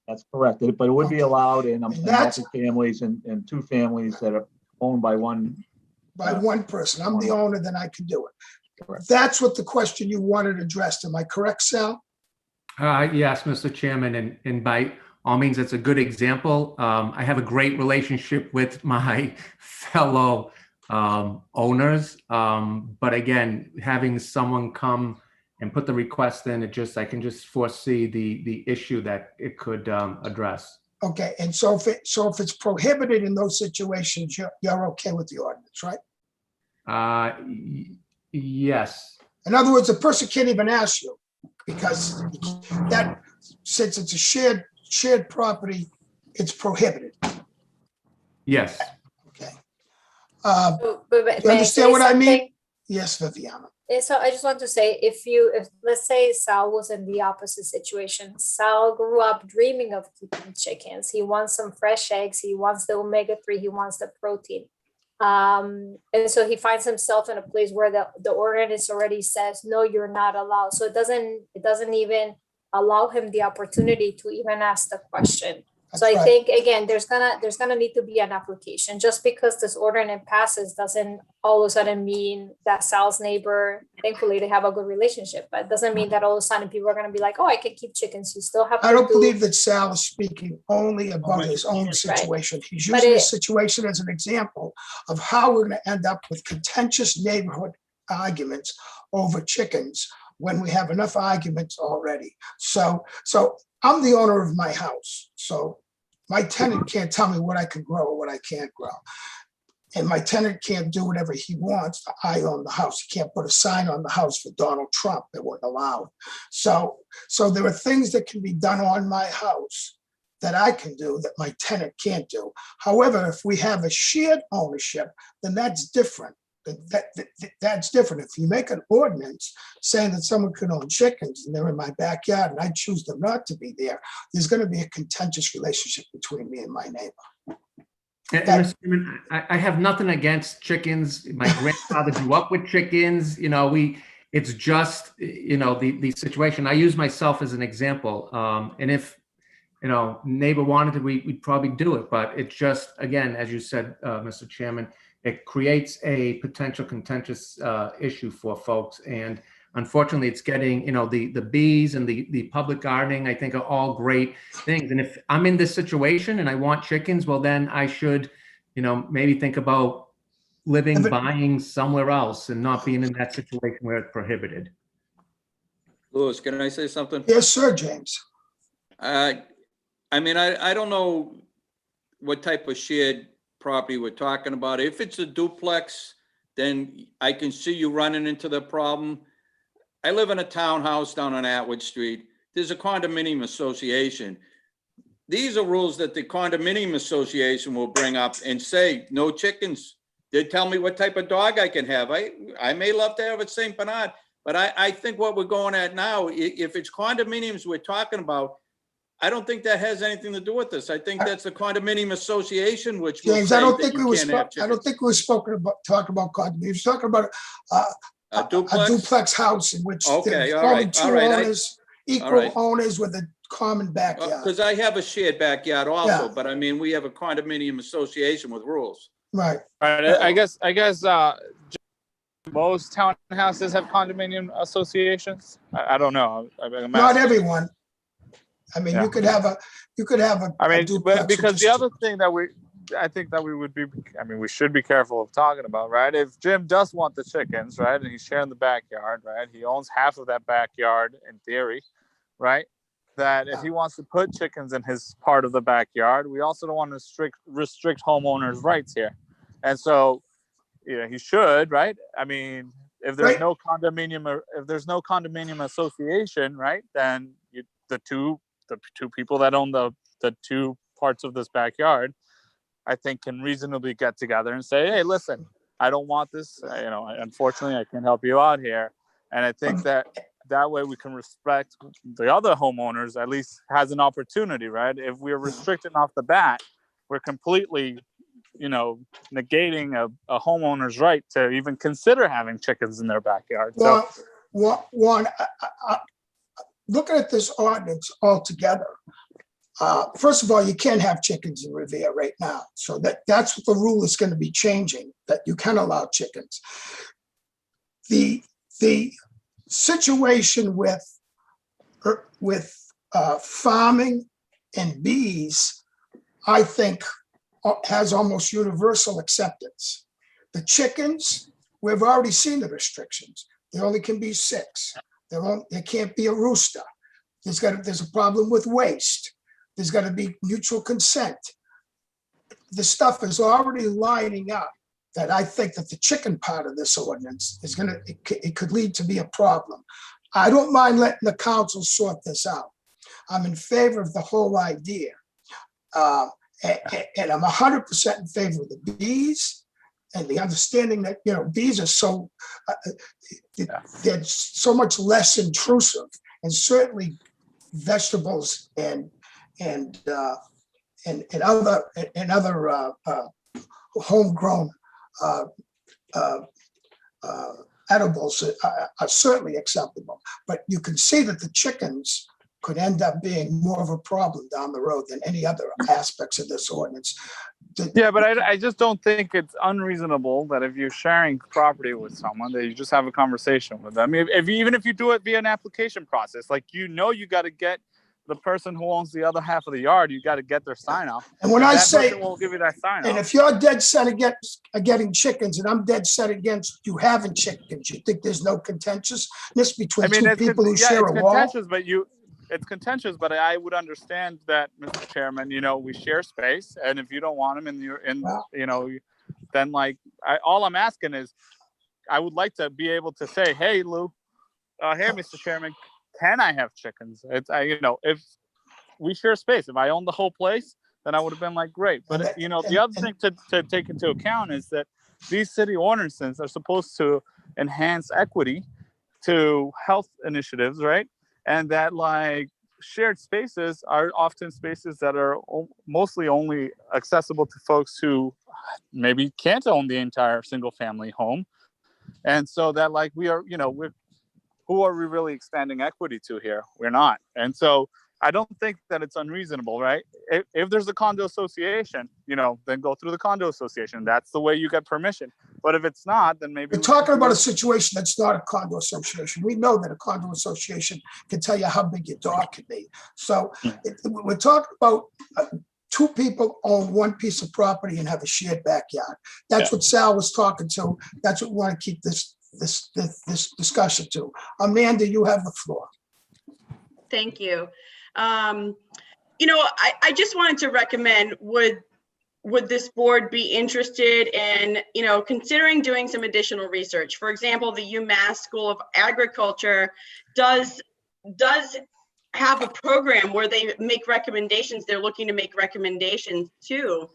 That's correct. But it would be Okay. allowed in And that's- multifamilies and two families that are owned by one. By one person. I'm the owner, then I can do it. That's what the question you wanted addressed. Am I correct, Sal? Yes, Mr. Chairman, and by all means, it's a good example. I have a great relationship with my fellow owners. But again, having someone come and put the request in, I can just foresee the issue that it could address. Okay, and so if it's prohibited in those situations, you're okay with the ordinance, right? Yes. In other words, the person can't even ask you because that, since it's a shared property, it's prohibited. Yes. Okay. But You may I understand say what I mean? something? Yes, Viviana. Yeah, so I just want to say, if let's say Sal was in the opposite situation, Sal grew up dreaming of keeping chickens. He wants some fresh eggs. He wants the omega-3. He wants the protein. And so he finds himself in a place where the ordinance already says, no, you're not allowed. So it doesn't even allow him the opportunity to even ask the question. So That's I right. think, again, there's gonna need to be an application. Just because this ordinance passes doesn't all of a sudden mean that Sal's neighbor, thankfully they have a good relationship, but it doesn't mean that all of a sudden people are gonna be like, oh, I can keep chickens. You still have to I don't do- believe that Sal is speaking only about his own situation. He's using his situation as an example of how we're going to end up with contentious neighborhood arguments over chickens when we have enough arguments already. So I'm the owner of my house. So my tenant can't tell me what I can grow or what I can't grow. And my tenant can't do whatever he wants. I own the house. He can't put a sign on the house for Donald Trump. That wouldn't allow. So there are things that can be done on my house that I can do that my tenant can't do. However, if we have a shared ownership, then that's different. That's different. If you make an ordinance saying that someone can own chickens and they're in my backyard and I choose them not to be there, there's going to be a contentious relationship between me and my neighbor. And Mr. Chairman, I have nothing against chickens. My grandfather grew up with chickens. It's just, the situation. I use myself as an example. And if, neighbor wanted to, we'd probably do it. But it just, again, as you said, Mr. Chairman, it creates a potential contentious issue for folks. And unfortunately, it's getting, the bees and the public gardening, I think, are all great things. And if I'm in this situation and I want chickens, well, then I should, maybe think about buying somewhere else and not being in that situation where it's prohibited. Louis, can I say something? Yes, sir, James. I don't know what type of shared property we're talking about. If it's a duplex, then I can see you running into the problem. I live in a townhouse down on Atwood Street. There's a condominium association. These are rules that the condominium association will bring up and say, no chickens. They tell me what type of dog I can have. I may love to have a St. Bernard, but I think what we're going at now, if it's condominiums we're talking about, I don't think that has anything to do with this. I think that's the condominium association, which will James, say I don't that think you can't have I don't chickens. think we were talking about condominiums. Talking about A a duplex? duplex house in which Okay, there's all only right, two all right. owners, equal right. owners with a common backyard. Because I have a shared backyard also, Yeah. but we have a condominium association with rules. Right. All right, I guess most townhouses have condominium associations. I don't know. Not everyone. I mean, Yeah. you could have a duplex but because with the just other thing that we should be careful of talking about, right? If Jim does want the chickens, right, and he's sharing the backyard, right, he owns half of that backyard in theory, right? That if he wants to put chickens in his part of the backyard, we also don't want to restrict homeowners' rights here. And so he should, right? I mean, if there's Right. no condominium, or if there's no condominium association, right, then the two people that own the two parts of this backyard, I think, can reasonably get together and say, hey, listen, I don't want this. Unfortunately, I can't help you out here. And I think that way we can respect the other homeowners, at least has an opportunity, right? If we're restricting off the bat, we're completely, negating a homeowner's right to even consider having chickens in their backyard. So, One, looking at this ordinance altogether, first of all, you can't have chickens in Revere right now. So that's what the rule is going to be changing, that you can allow chickens. The situation with farming and bees, I think, has almost universal acceptance. The chickens, we've already seen the restrictions. There only can be 6. There can't be a rooster. There's a problem with waste. There's got to be mutual consent. The stuff is already lining up that I think that the chicken part of this ordinance is it could lead to be a problem. I don't mind letting the council sort this out. I'm in favor of the whole idea. And I'm 100% in favor of the bees and the understanding that, bees are they're so much less intrusive, and certainly vegetables and other homegrown edibles are certainly acceptable. But you can see that the chickens could end up being more of a problem down the road than any other aspects of this ordinance. Yeah, but I just don't think it's unreasonable that if you're sharing property with someone, that you just have a conversation with them. Even if you do it via an application process, like, you got to get the person who owns the other half of the yard, you got to get their sign off. And when I say, person won't give you that sign and off. if you're dead set against getting chickens, and I'm dead set against you having chickens, you think there's no contentiousness between two people who share a wall? It's contentious, but I would understand that, Mr. Chairman, we share space, and if you don't want them then all I'm asking is, I would like to be able to say, hey, Lou, hey, Mr. Chairman, can I have chickens? If we share space, if I own the whole place, then I would have been like, great. But the other thing to take into account is that these city ordinances are supposed to enhance equity to health initiatives, right? And that, shared spaces are often spaces that are mostly only accessible to folks who maybe can't own the entire single family home. And so that, we are, who are we really expanding equity to here? We're not. And so I don't think that it's unreasonable, right? If there's a condo association, then go through the condo association. That's the way you get permission. But if it's not, then maybe we're talking about a situation that's not a condo association. We know that a condo association can tell you how big your dog can be. So we're talking about 2 people own one piece of property and have a shared backyard. That's what Sal was talking to. That's what we want to keep this discussion to. Amanda, you have the floor. Thank you. I just wanted to recommend, would this board be interested in, considering doing some additional research? For example, the UMass School of Agriculture does have a program where they make recommendations. They're looking to make recommendations to,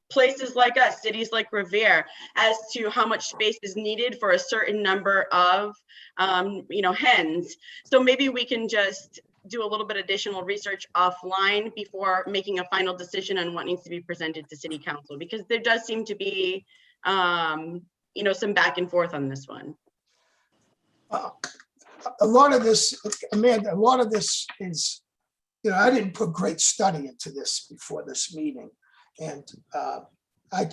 places like us, cities like Revere, as to how much space is needed for a certain number of, hens. So maybe we can just do a little bit additional research offline before making a final decision on what needs to be presented to City Council, because there does seem to be, some back and forth on this one. A lot of this, Amanda, is, I didn't put great study into this before this meeting. And I,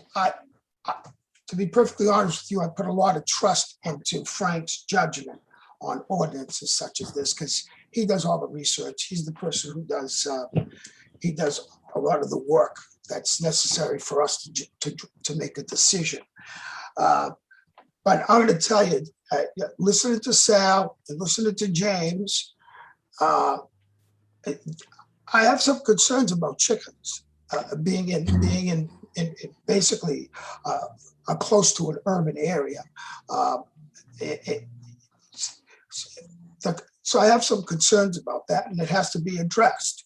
to be perfectly honest with you, I put a lot of trust into Frank's judgment on ordinances such as this, because he does all the research. He's the person who does a lot of the work that's necessary for us to make a decision. But I'm going to tell you, listening to Sal and listening to James, I have some concerns about chickens being in basically are close to an urban area. So I have some concerns about that, and it has to be addressed.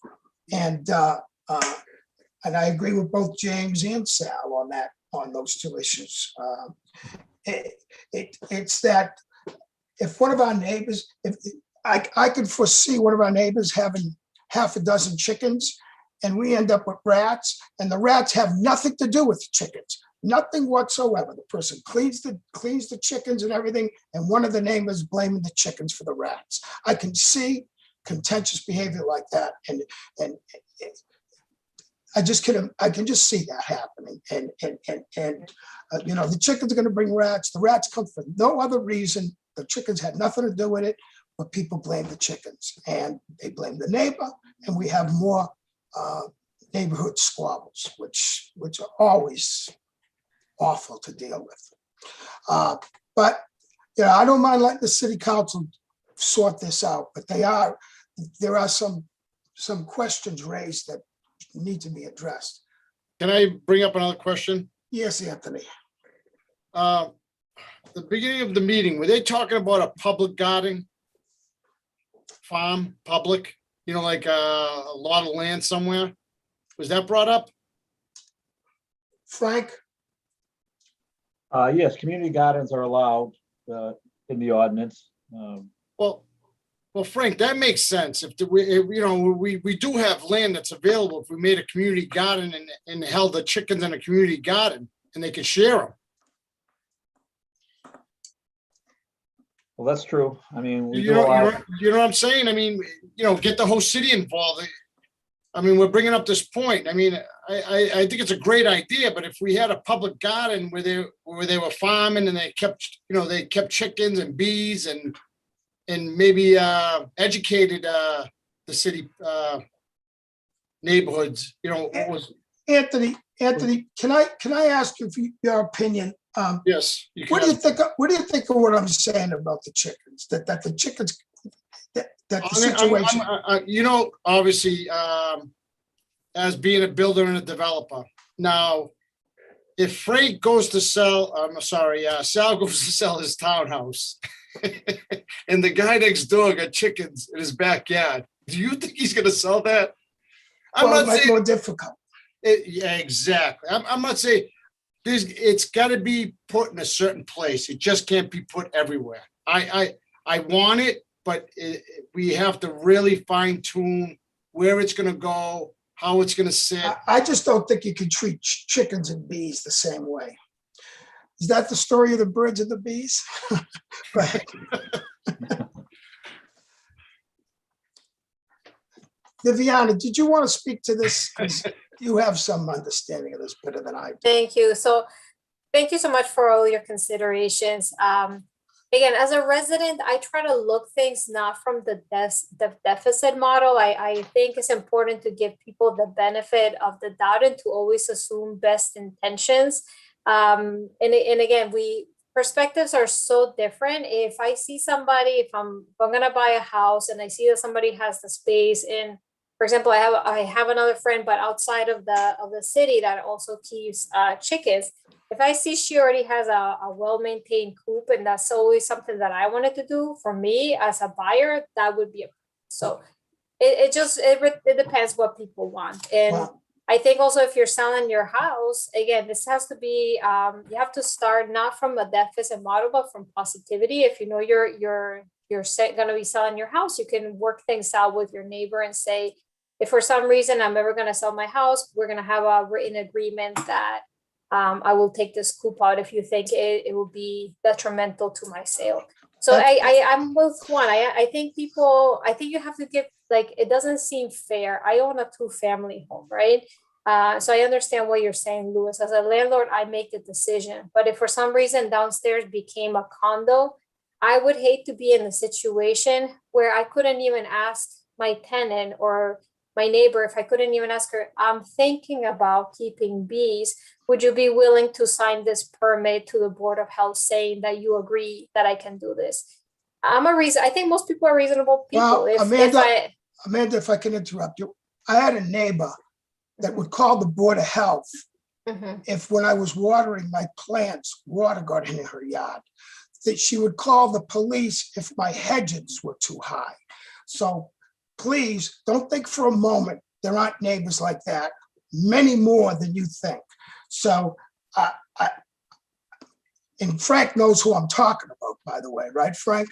And I agree with both James and Sal on those two issues. It's that if one of our neighbors, if I could foresee one of our neighbors having half a dozen chickens, and we end up with rats, and the rats have nothing to do with the chickens, nothing whatsoever. The person cleans the chickens and everything, and one of the neighbors blaming the chickens for the rats. I can see contentious behavior like that, and I can just see that happening. And the chickens are going to bring rats. The rats come for no other reason. The chickens had nothing to do with it, but people blame the chickens, and they blame the neighbor, and we have more neighborhood squabbles, which are always awful to deal with. But I don't mind letting the city council sort this out, but there are some questions raised that need to be addressed. Can I bring up another question? Yes, Anthony. The beginning of the meeting, were they talking about a public garden? Farm, public, like a lot of land somewhere? Was that brought up? Frank? Yes, community gardens are allowed in the ordinance. Well, Frank, that makes sense. If we do have land that's available, if we made a community garden and held the chickens in a community garden and they could share them. Well, that's true. I mean, we You do know allow. what I'm saying? I mean, get the whole city involved. I mean, we're bringing up this point. I mean, I think it's a great idea, but if we had a public garden where they were farming and they kept chickens and bees and maybe educated the city neighborhoods, Anthony, can I ask you for your opinion? Yes. What do you think? What do you think of what I'm saying about the chickens? That the chickens, that the situation. Obviously, as being a builder and a developer. Now, if Frank goes to sell, Sal goes to sell his townhouse, and the guy next door got chickens in his backyard, do you think he's going to sell that? I'm not saying more difficult. Yeah, exactly. I'm not saying. It's got to be put in a certain place. It just can't be put everywhere. I want it, but we have to really fine tune where it's going to go, how it's going to sit. I just don't think you can treat chickens and bees the same way. Is that the story of the birds and the bees? Right. Viviana, did you want to speak to this? Because you have some understanding of this better than I do. Thank you. So thank you so much for all your considerations. Again, as a resident, I try to look things not from the deficit model. I think it's important to give people the benefit of the doubt and to always assume best intentions. And again, perspectives are so different. If I see somebody, if I'm going to buy a house and I see that somebody has the space in, for example, I have another friend, but outside of the city that also keeps chickens. If I see she already has a well-maintained coop, and that's always something that I wanted to do for me as a buyer, that would be so. It depends what people want, and wow. I think also if you're selling your house, again, this has to be you have to start not from a deficit model, but from positivity. If you know you're going to be selling your house, you can work things out with your neighbor and say, if for some reason I'm ever going to sell my house, we're going to have a written agreement that I will take this coop out if you think it will be detrimental to my sale. So I'm with one. I think you have to give, it doesn't seem fair. I own a 2-family home, right? So I understand what you're saying, Louis. As a landlord, I make the decision. But if for some reason downstairs became a condo, I would hate to be in a situation where I couldn't even ask my tenant or my neighbor, if I couldn't even ask her, I'm thinking about keeping bees. Would you be willing to sign this permit to the Board of Health saying that you agree that I can do this? I think most people are reasonable people. Well, Amanda, if I can interrupt you, I had a neighbor that would call the Board of Health if when I was watering my plants, water got in her yard, that she would call the police if my hedges were too high. So please don't think for a moment there aren't neighbors like that, many more than you think. So, and Frank knows who I'm talking about, by the way, right, Frank?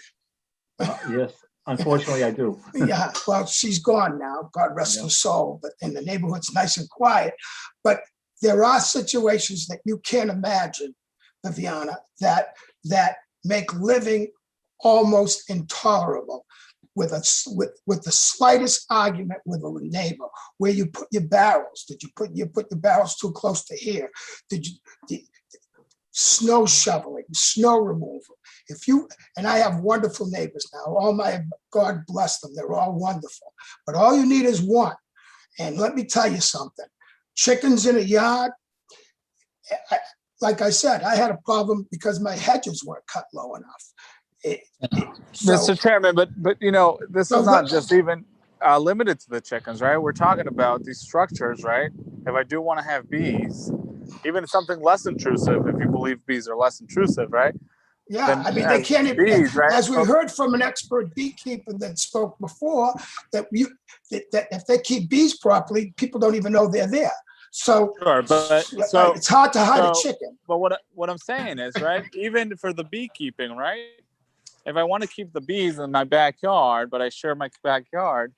Yes, unfortunately, I do. Yeah, well, she's gone now, God rest her soul, but in the neighborhood's nice and quiet. But there are situations that you can't imagine, Viviana, that make living almost intolerable with the slightest argument with a neighbor. Where you put your barrels? Did you put your barrels too close to here? Snow shoveling, snow removal. And I have wonderful neighbors now. God bless them, they're all wonderful. But all you need is one. And let me tell you something. Chickens in a yard, like I said, I had a problem because my hedges weren't cut low enough. Mr. Chairman, but this is not just even limited to the chickens, right? We're talking about these structures, right? If I do want to have bees, even something less intrusive, if you believe bees are less intrusive, right? Yeah, Then I mean, they can't even, bees, right? as we heard from an expert beekeeper that spoke before, that if they keep bees properly, people don't even know they're there. So, sure, but it's hard to hide a chicken. But what I'm saying is, right, even for the beekeeping, right? If I want to keep the bees in my backyard, but I share my backyard,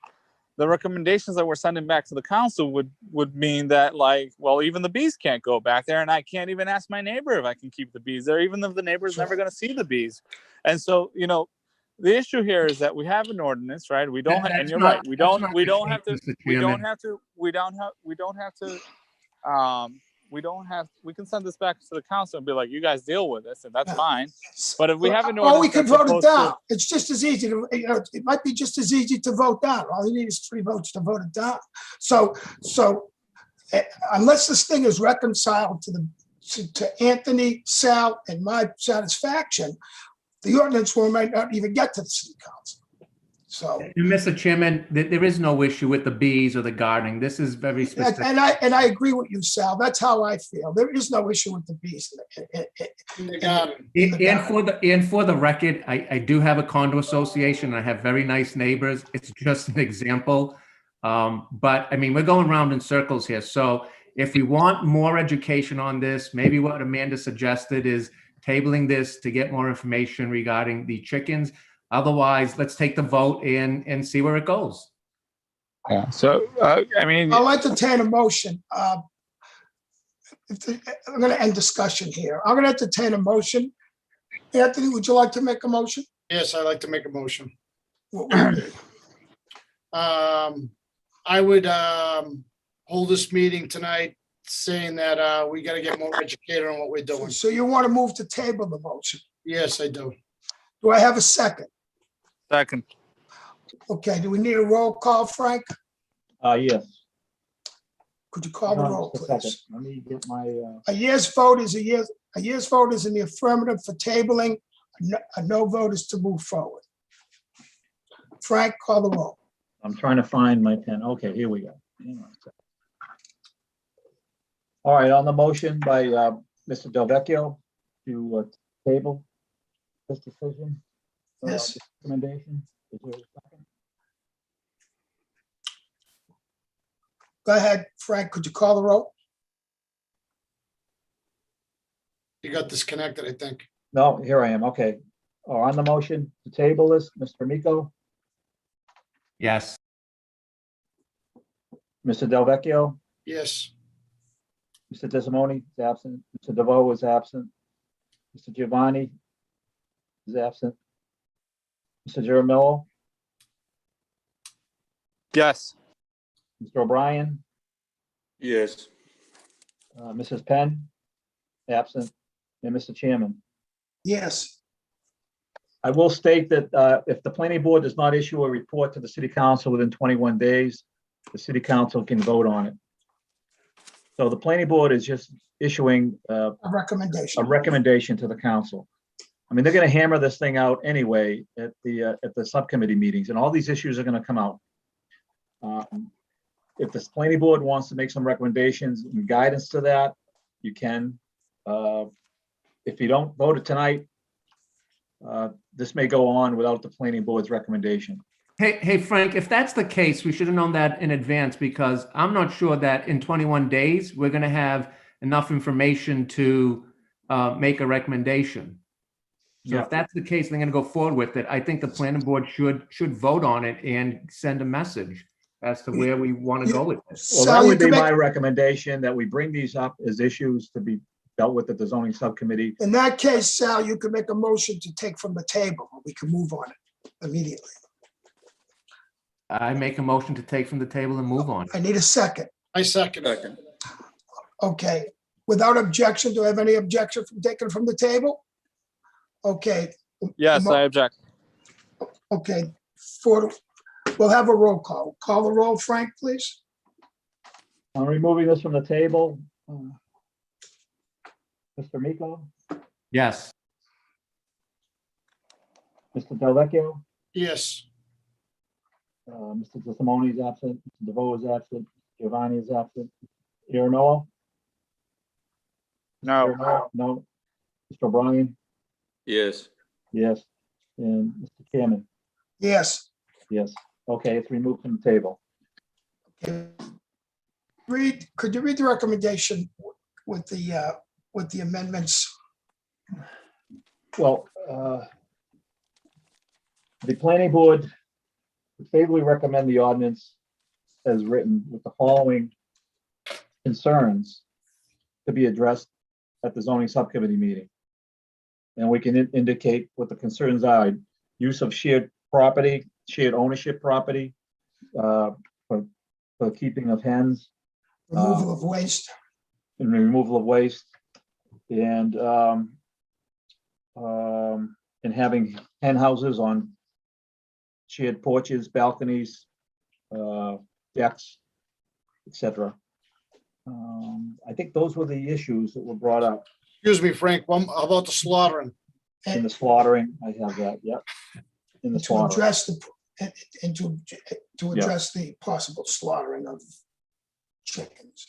the recommendations that we're sending back to the council would mean that, like, well, even the bees can't go back there, and I can't even ask my neighbor if I can keep the bees there, even if the neighbor's never going to see the bees. And so, the issue here is that we have an ordinance, right? We don't, and you're right. We don't have to. We can send this back to the council and be like, you guys deal with this, and that's fine. But if we have an ordinance, or we could vote it down. It's just as easy to, it might be just as easy to vote down. All you need is 3 votes to vote it down. So unless this thing is reconciled to Anthony, Sal, and my satisfaction, the ordinance might not even get to the city council. So, Mr. Chairman, there is no issue with the bees or the gardening. This is very specific. and I agree with you, Sal. That's how I feel. There is no issue with the bees. And for the record, I do have a condo association. I have very nice neighbors. It's just an example. But I mean, we're going round in circles here. So if we want more education on this, maybe what Amanda suggested is tabling this to get more information regarding the chickens. Otherwise, let's take the vote and see where it goes. Yeah. So, I mean, I'll entertain a motion. I'm going to end discussion here. I'm going to entertain a motion. Anthony, would you like to make a motion? Yes, I'd like to make a motion. What would it be? I would hold this meeting tonight saying that we got to get more educated on what we're doing. So you want to move to table the motion? Yes, I do. Do I have a second? second. Okay, do we need a roll call, Frank? Yes. Could you call the roll, Just a second. please? Let me get my, A yes vote is a yes. A yes vote is in the affirmative for tabling. A no vote is to move forward. Frank, call the roll. I'm trying to find my pen. Okay, here we go. Hang on a second. All right, on the motion by Mr. Delvecchio to table this decision. Yes. Recommendation. Is there a second? Go ahead, Frank, could you call the roll? You got disconnected, I think. No, here I am. Okay. On the motion to table this, Mr. Miko, Yes. Mr. Delvecchio, Yes. Mr. Desimone is absent. Mr. DeVoe is absent. Mr. Giovanni is absent. Mr. Jaramillo, Yes. Mr. O'Brien, Yes. Mrs. Penn, absent, and Mr. Chairman. Yes. I will state that if the planning board does not issue a report to the city council within 21 days, the city council can vote on it. So the planning board is just issuing A recommendation. a recommendation to the council. I mean, they're going to hammer this thing out anyway at the subcommittee meetings, and all these issues are going to come out. If the planning board wants to make some recommendations and guidance to that, you can. If you don't vote it tonight, this may go on without the planning board's recommendation. Hey, Frank, if that's the case, we should have known that in advance because I'm not sure that in 21 days, we're going to have enough information to make a recommendation. So Yeah. if that's the case, they're going to go forward with it. I think the planning board should vote on it and send a message as to where we want to go with this. Well, Sal, that you would be can make- my recommendation, that we bring these up as issues to be dealt with at the zoning subcommittee. In that case, Sal, you can make a motion to take from the table. We can move on it immediately. I make a motion to take from the table and move on. I need a second. I second it. Second. Okay, without objection, do I have any objection from taking from the table? Okay, Yes, I object. okay, we'll have a roll call. Call the roll, Frank, please. I'm removing this from the table. Mr. Miko, Yes. Mr. Delvecchio, Yes. Mr. DeSimone is absent, Mr. DeVoe is absent, Giovanni is absent. Aaron No. No. Mr. O'Brien? Yes. Yes. And Mr. Chairman? Yes. Yes. Okay, it's removed from the table. Could you read the recommendation with the amendments? Well, the planning board would favorably recommend the ordinance as written with the following concerns to be addressed at the zoning subcommittee meeting. And we can indicate what the concerns are: use of shared property, shared ownership property, for keeping of hens, Removal of waste. and removal of waste, and having hen houses on shared porches, balconies, decks, etc. I think those were the issues that were brought up. Excuse me, Frank, how about the slaughtering? In the slaughtering, I have that, yep. In the To slaughtering, address to address the possible slaughtering of chickens.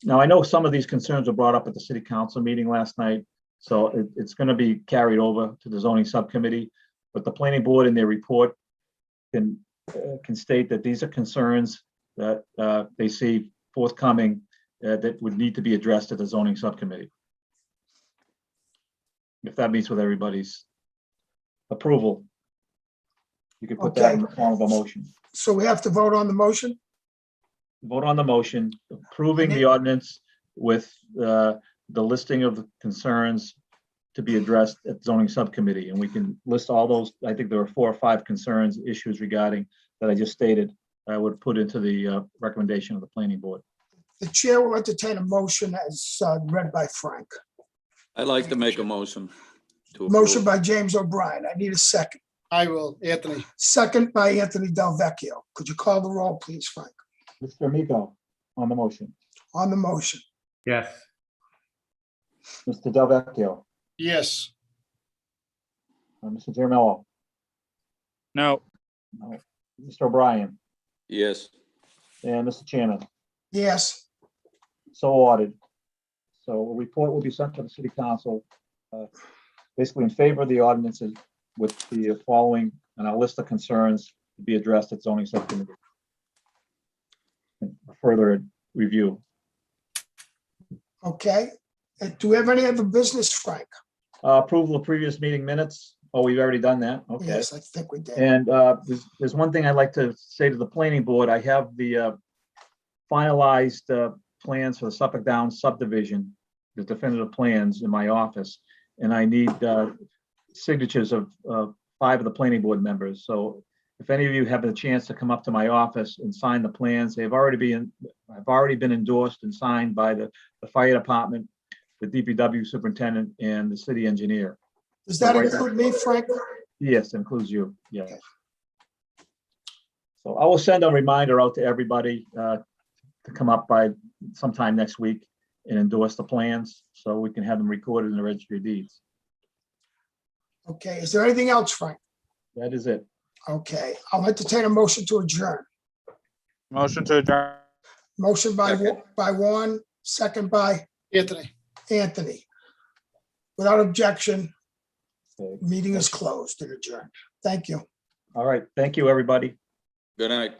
now I know some of these concerns were brought up at the city council meeting last night, so it's gonna be carried over to the zoning subcommittee. But the planning board in their report can state that these are concerns that they see forthcoming that would need to be addressed at the zoning subcommittee. If that meets with everybody's approval, you could put that in the form of a motion. So we have to vote on the motion? Vote on the motion, approving the ordinance with the listing of the concerns to be addressed at zoning subcommittee. And we can list all those. I think there were 4 or 5 concerns, issues regarding that I just stated. I would put into the recommendation of the planning board. The chair will entertain a motion as read by Frank. I'd like to make a motion to Motion approve. by James O'Brien. I need a second. I will, Anthony. Second by Anthony Delvecchio. Could you call the roll, please, Frank, Mr. Miko on the motion. on the motion? Yes. Mr. Delvecchio, Yes. Mr. Zermello, No. no. Mr. O'Brien, Yes. and Mr. Chairman. Yes. So ordered. So a report will be sent to the city council, basically in favor of the ordinances with the following, and I'll list the concerns to be addressed at zoning subcommittee. And further review. Okay. Do we have any other business, Frank? Approval of previous meeting minutes. Oh, we've already done that. Okay. Yes, I think we did. And there's one thing I'd like to say to the planning board. I have the finalized plans for the Suffolk Downs subdivision, the definitive plans in my office. And I need signatures of 5 of the planning board members. So if any of you have a chance to come up to my office and sign the plans, I've already been endorsed and signed by the fire department, the DPW superintendent, and the city engineer. Does that include me, Frank? Yes, includes you, yeah. So I will send a reminder out to everybody to come up by sometime next week and endorse the plans, so we can have them recorded in the registry of deeds. Okay. Is there anything else, Frank? That is it. Okay. I'll entertain a motion to adjourn. Motion to adjourn. Motion by Second. Warren, second by Anthony. Without objection, Okay. meeting is closed and adjourned. Thank you. All right, thank you, everybody. Good night.